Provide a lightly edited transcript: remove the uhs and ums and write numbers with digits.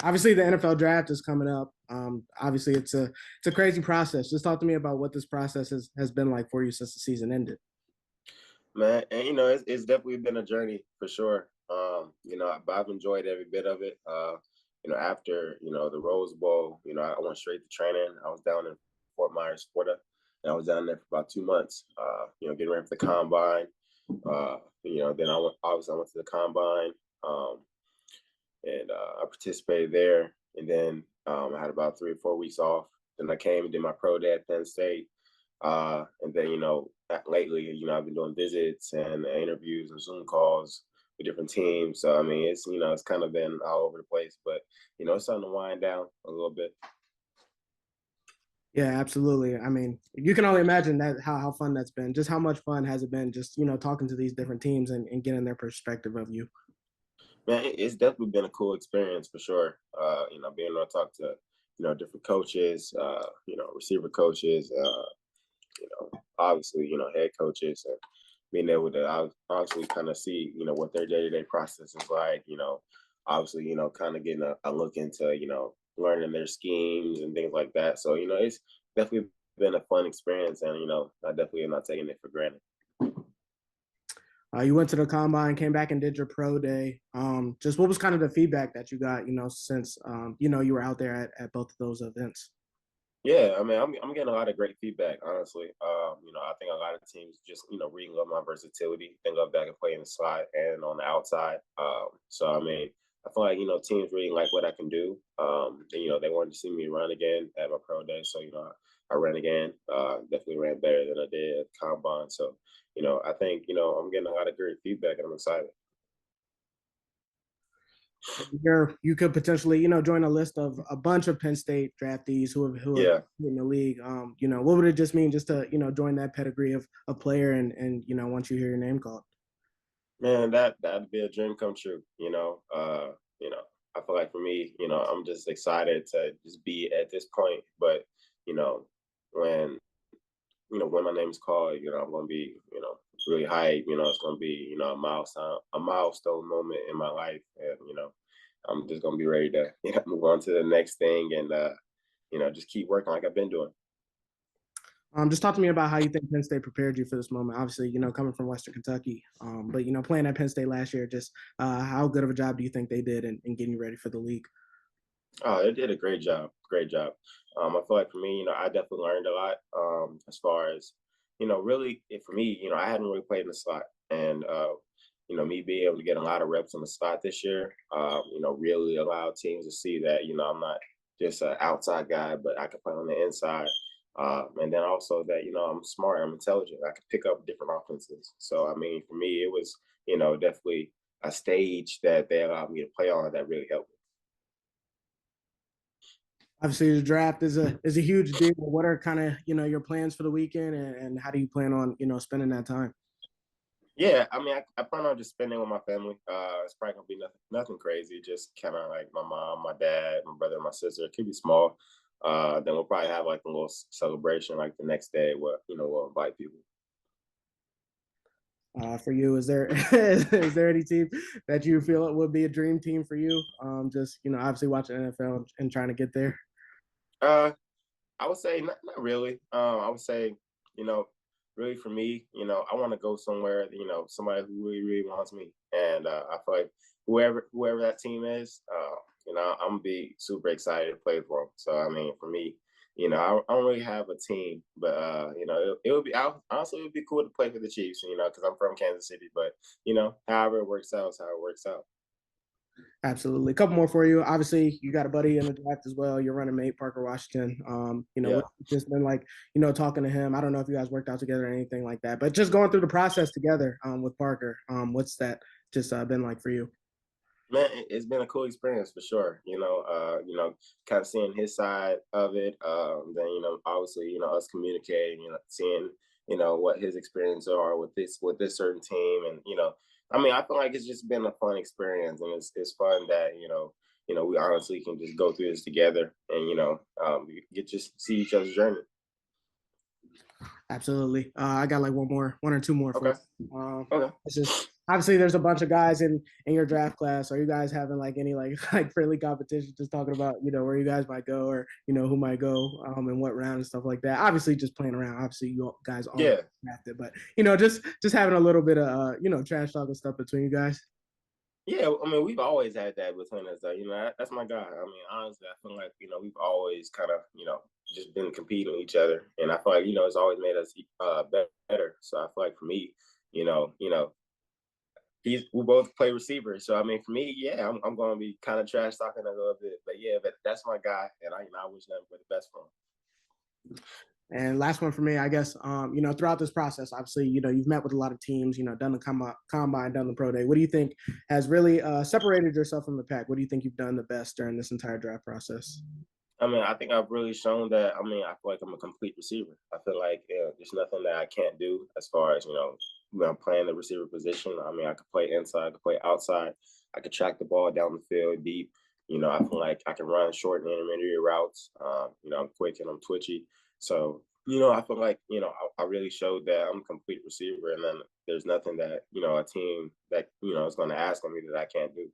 Obviously, the NFL draft is coming up. Obviously, it's a crazy process. Just talk to me about what this process has been like for you since the season ended. Man, and it's definitely been a journey for sure. But I've enjoyed every bit of it. After the Rose Bowl, I went straight to training. I was down in Fort Myers, Florida, and I was down there for about 2 months. Getting ready for the combine. Then I went to the combine, and I participated there, and then I had about 3 or 4 weeks off. Then I came and did my pro day at Penn State. And then, lately, I've been doing visits and interviews and Zoom calls with different teams. So, I mean, it's kind of been all over the place, but, it's starting to wind down a little bit. Yeah, absolutely. I mean, you can only imagine that how fun that's been. Just how much fun has it been just, talking to these different teams and getting their perspective of you. Man, it's definitely been a cool experience for sure. Being able to talk to, different coaches, receiver coaches, obviously, head coaches, and being able to obviously kind of see, what their day-to-day process is like, obviously, kind of getting a look into, learning their schemes and things like that. So, it's definitely been a fun experience, and, I definitely am not taking it for granted. You went to the combine, came back and did your pro day. Just what was kind of the feedback that you got, since, you were out there at both of those events? Yeah, I mean, I'm getting a lot of great feedback, honestly. I think a lot of teams just, really love my versatility. They love that I can play in the slot and on the outside. So, I mean, I feel like, teams really like what I can do. They wanted to see me run again at my pro day. So, I ran again, definitely ran better than I did at Combine. So, I think, I'm getting a lot of great feedback and I'm excited. You could potentially, join a list of a bunch of Penn State draftees who have Yeah. in the league. What would it just mean just to, join that pedigree of a player and once you hear your name called? Man, that'd be a dream come true. I feel like for me, I'm just excited to just be at this point. But you know, when when my name's called, I'm gonna be, really hype. It's gonna be, a milestone moment in my life, and I'm just gonna be ready to move on to the next thing, and just keep working like I've been doing. Just talk to me about how you think Penn State prepared you for this moment. Obviously, coming from Western Kentucky, but playing at Penn State last year, just how good of a job do you think they did in getting you ready for the league? Oh, they did a great job. Great job. I feel like for me, I definitely learned a lot. As far as, really for me, I hadn't really played in the slot, and me being able to get a lot of reps in the slot this year, really allowed teams to see that, I'm not just an outside guy, but I can play on the inside. And then also that, I'm smart, I'm intelligent, I can pick up different offenses. So, I mean, for me, it was, definitely a stage that they allowed me to play on that really helped me. Obviously, the draft is a huge deal. What are kind of your plans for the weekend, and how do you plan on spending that time? Yeah, I mean, I plan on just spending with my family. It's probably gonna be nothing crazy. Just kind of like my mom, my dad, my brother, and my sister. It could be small. Then we'll probably have like a little celebration like the next day where we'll invite people. For you, is there is there any team that you feel it would be a dream team for you? Just obviously watching NFL and trying to get there. Uh, I would say not really. I would say, you know, really for me, I want to go somewhere, somebody who really, really wants me. And I feel like whoever that team is, I'm gonna be super excited to play for them. So I mean, for me, I don't really have a team, but it would be honestly it would be cool to play for the Chiefs, because I'm from Kansas City. But however it works out is how it works out. Absolutely. A couple more for you. Obviously, you got a buddy in the draft as well. Your running mate, Parker Washington. Yeah. What's just been like, talking to him. I don't know if you guys worked out together or anything like that, but just going through the process together with Parker. What's that just been like for you? Man, it's been a cool experience for sure. Kind of seeing his side of it. Then obviously, us communicating, seeing, what his experiences are with this certain team, and I mean, I feel like it's just been a fun experience, and it's fun that we honestly can just go through this together, and we get just see each other's journey. Absolutely. I got like one or two more for Okay. you. Okay. It's just obviously there's a bunch of guys in your draft class. Are you guys having like any like like friendly competition, just talking about where you guys might go, or who might go in what round and stuff like that? Obviously just playing around. Obviously you guys all Yeah, drafted, but just having a little bit of trash talking stuff between you guys. yeah. I mean, we've always had that between us, though. That's my guy. I mean, honestly, I feel like we've always kind of just been competing with each other, and I feel like it's always made us better. So I feel like for me, we both play receiver. So I mean, for me, yeah, I'm going to be kind of trash talking a little bit, but yeah, but that's my guy, and I wish nothing but the best for him. And last one for me, I guess, throughout this process, obviously, you've met with a lot of teams, done the combine, done the pro day. What do you think has really separated yourself from the pack? What do you think you've done the best during this entire draft process? I mean, I think I've really shown that. I mean, I feel like I'm a complete receiver. I feel like there's nothing that I can't do as far as when I'm playing the receiver position. I mean, I could play inside, I could play outside, I could track the ball down the field deep. I feel like I can run short and intermediate routes. I'm quick and I'm twitchy. So I feel like I really showed that I'm a complete receiver, and then there's nothing that a team that is going to ask of me that I can't do.